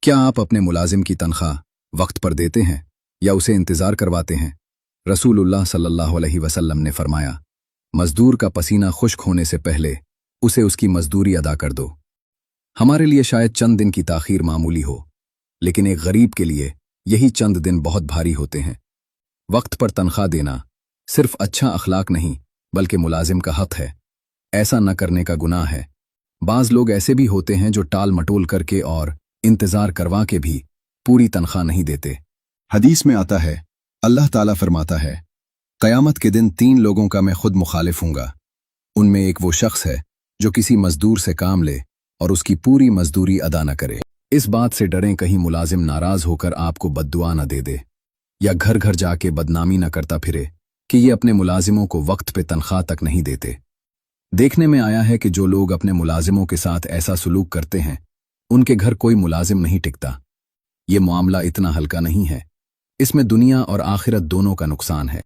क्या आप अपने मुलाजिम की तनख्वाह वक्त पर देते हैं या उसे इंतज़ार करवाते हैं? रसूलुल्लाह सल्लल्लाहु अलैहि वसल्लम ने फरमाया, मजदूर का पसीना खुश्क होने से पहले उसे उसकी मजदूरी अदा कर दो। हमारे लिए शायद चंद दिन की ताख़ीर मामूली हो, लेकिन एक गरीब के लिए यही चंद दिन बहुत भारी होते हैं। वक्त पर तनख्वाह देना सिर्फ अच्छा अखलाक नहीं बल्कि मुलाजिम का हक है। ऐसा न करने का गुनाह है। बाज़ लोग ऐसे भी होते हैं जो टाल मटोल करके और इंतज़ार करवा के भी पूरी तनख्वाह नहीं देते। हदीस में आता है, अल्लाह ताला फरमाता है, क़यामत के दिन 3 लोगों का मैं खुद मुखालिफ हूँगा। उनमें एक वो शख्स है जो किसी मजदूर से काम ले और उसकी पूरी मजदूरी अदा न करे। इस बात से डरें कहीं मुलाजिम नाराज़ होकर आपको बद्दुआ न दे दे या घर घर जाके बदनामी न करता फिरे कि ये अपने मुलाजिमों को वक्त पे तनख्वाह तक नहीं देते। देखने में आया है कि जो लोग अपने मुलाजिमों के साथ ऐसा सलूक करते हैं उनके घर कोई मुलाजिम नहीं टिकता। ये मामला इतना हल्का नहीं है, इसमें दुनिया और आखिरत दोनों का नुकसान है।